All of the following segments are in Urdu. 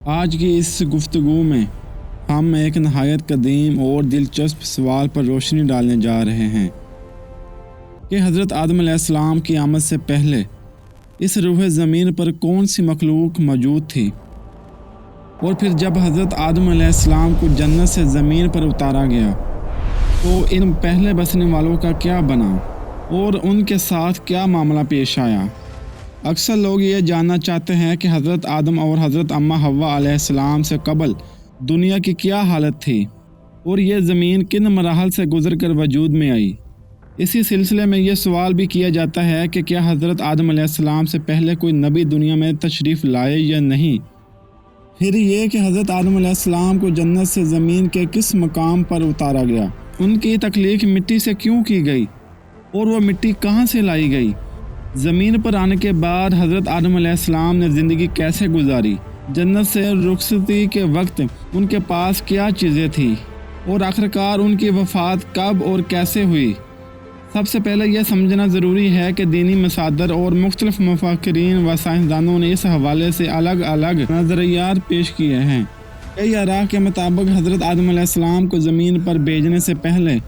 آج کی اس گفتگو میں ہم ایک نہایت قدیم اور دلچسپ سوال پر روشنی ڈالنے جا رہے ہیں کہ حضرت آدم علیہ السلام کی آمد سے پہلے اس روح زمین پر کون سی مخلوق موجود تھی، اور پھر جب حضرت آدم علیہ السلام کو جنت سے زمین پر اتارا گیا تو ان پہلے بسنے والوں کا کیا بنا اور ان کے ساتھ کیا معاملہ پیش آیا۔ اکثر لوگ یہ جاننا چاہتے ہیں کہ حضرت آدم اور حضرت اماں حوا علیہ السلام سے قبل دنیا کی کیا حالت تھی اور یہ زمین کن مراحل سے گزر کر وجود میں آئی۔ اسی سلسلے میں یہ سوال بھی کیا جاتا ہے کہ کیا حضرت آدم علیہ السلام سے پہلے کوئی نبی دنیا میں تشریف لائے یا نہیں۔ پھر یہ کہ حضرت آدم علیہ السلام کو جنت سے زمین کے کس مقام پر اتارا گیا، ان کی تخلیق مٹی سے کیوں کی گئی اور وہ مٹی کہاں سے لائی گئی۔ زمین پر آنے کے بعد حضرت آدم علیہ السلام نے زندگی کیسے گزاری، جنت سے رخصتی کے وقت ان کے پاس کیا چیزیں تھیں، اور آخرکار ان کی وفات کب اور کیسے ہوئی۔ سب سے پہلے یہ سمجھنا ضروری ہے کہ دینی مصادر اور مختلف مفکرین و سائنسدانوں نے اس حوالے سے الگ الگ نظریات پیش کیے ہیں۔ کئی آراء کے مطابق حضرت آدم علیہ السلام کو زمین پر بھیجنے سے پہلے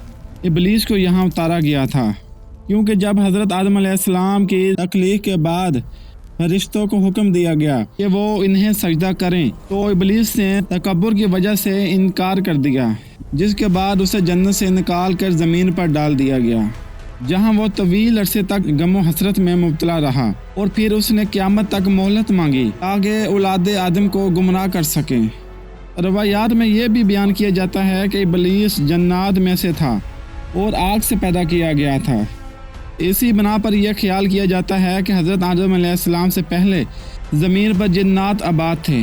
ابلیس کو یہاں اتارا گیا تھا، کیونکہ جب حضرت آدم علیہ السلام کی تخلیق کے بعد فرشتوں کو حکم دیا گیا کہ وہ انہیں سجدہ کریں تو ابلیس نے تکبر کی وجہ سے انکار کر دیا، جس کے بعد اسے جنت سے نکال کر زمین پر ڈال دیا گیا، جہاں وہ طویل عرصے تک غم و حسرت میں مبتلا رہا، اور پھر اس نے قیامت تک مہلت مانگی تاکہ اولاد آدم کو گمراہ کر سکیں۔ روایات میں یہ بھی بیان کیا جاتا ہے کہ ابلیس جنات میں سے تھا اور آگ سے پیدا کیا گیا تھا۔ اسی بنا پر یہ خیال کیا جاتا ہے کہ حضرت آدم علیہ السلام سے پہلے زمین پر جنات آباد تھے،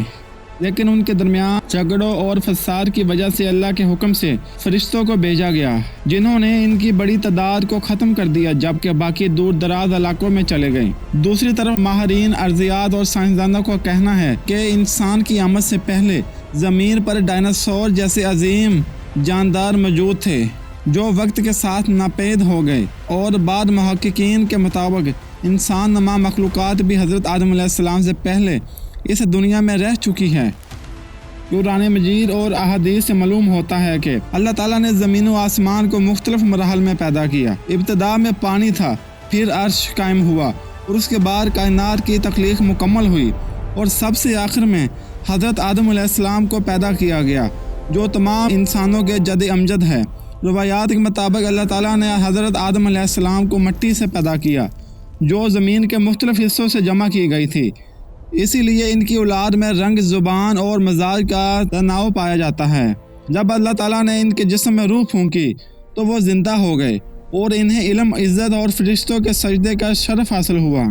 لیکن ان کے درمیان جھگڑوں اور فساد کی وجہ سے اللہ کے حکم سے فرشتوں کو بھیجا گیا، جنہوں نے ان کی بڑی تعداد کو ختم کر دیا، جبکہ باقی دور دراز علاقوں میں چلے گئے۔ دوسری طرف ماہرین ارضیات اور سائنسدانوں کا کہنا ہے کہ انسان کی آمد سے پہلے زمین پر ڈائناسور جیسے عظیم جاندار موجود تھے جو وقت کے ساتھ ناپید ہو گئے، اور بعض محققین کے مطابق انسان نما مخلوقات بھی حضرت آدم علیہ السلام سے پہلے اس دنیا میں رہ چکی ہے۔ قرآن مجید اور احادیث سے معلوم ہوتا ہے کہ اللہ تعالیٰ نے زمین و آسمان کو مختلف مراحل میں پیدا کیا۔ ابتدا میں پانی تھا، پھر عرش قائم ہوا، اور اس کے بعد کائنات کی تخلیق مکمل ہوئی، اور سب سے آخر میں حضرت آدم علیہ السلام کو پیدا کیا گیا جو تمام انسانوں کے جد امجد ہے۔ روایات کے مطابق اللہ تعالیٰ نے حضرت آدم علیہ السلام کو مٹی سے پیدا کیا جو زمین کے مختلف حصوں سے جمع کی گئی تھی، اسی لیے ان کی اولاد میں رنگ، زبان اور مزاج کا تنوع پایا جاتا ہے۔ جب اللہ تعالیٰ نے ان کے جسم میں روح پھونکی تو وہ زندہ ہو گئے، اور انہیں علم، عزت اور فرشتوں کے سجدے کا شرف حاصل ہوا،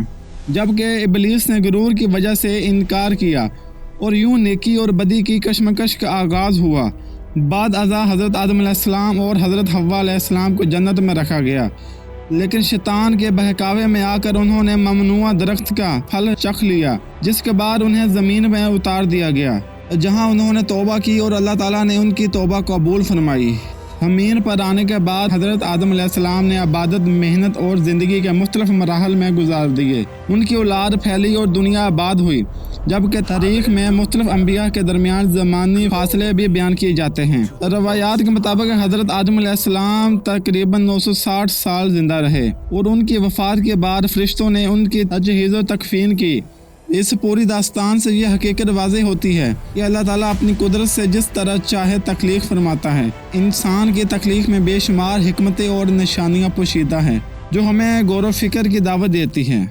جبکہ ابلیس نے غرور کی وجہ سے انکار کیا، اور یوں نیکی اور بدی کی کشمکش کا آغاز ہوا۔ بعد ازاں حضرت آدم علیہ السلام اور حضرت حوا علیہ السلام کو جنت میں رکھا گیا، لیکن شیطان کے بہکاوے میں آ کر انہوں نے ممنوع درخت کا پھل چکھ لیا، جس کے بعد انہیں زمین میں اتار دیا گیا، جہاں انہوں نے توبہ کی اور اللہ تعالیٰ نے ان کی توبہ قبول فرمائی۔ زمین پر آنے کے بعد حضرت آدم علیہ السلام نے عبادت، محنت اور زندگی کے مختلف مراحل میں گزار دیے۔ ان کی اولاد پھیلی اور دنیا آباد ہوئی، جبکہ تاریخ میں مختلف انبیاء کے درمیان زمانی فاصلے بھی بیان کیے جاتے ہیں۔ روایات کے مطابق حضرت آدم علیہ السلام تقریباً 960 سال زندہ رہے، اور ان کی وفات کے بعد فرشتوں نے ان کی تجہیز و تکفین کی۔ اس پوری داستان سے یہ حقیقت واضح ہوتی ہے کہ اللہ تعالیٰ اپنی قدرت سے جس طرح چاہے تخلیق فرماتا ہے۔ انسان کی تخلیق میں بے شمار حکمتیں اور نشانیاں پوشیدہ ہیں جو ہمیں غور و فکر کی دعوت دیتی ہیں۔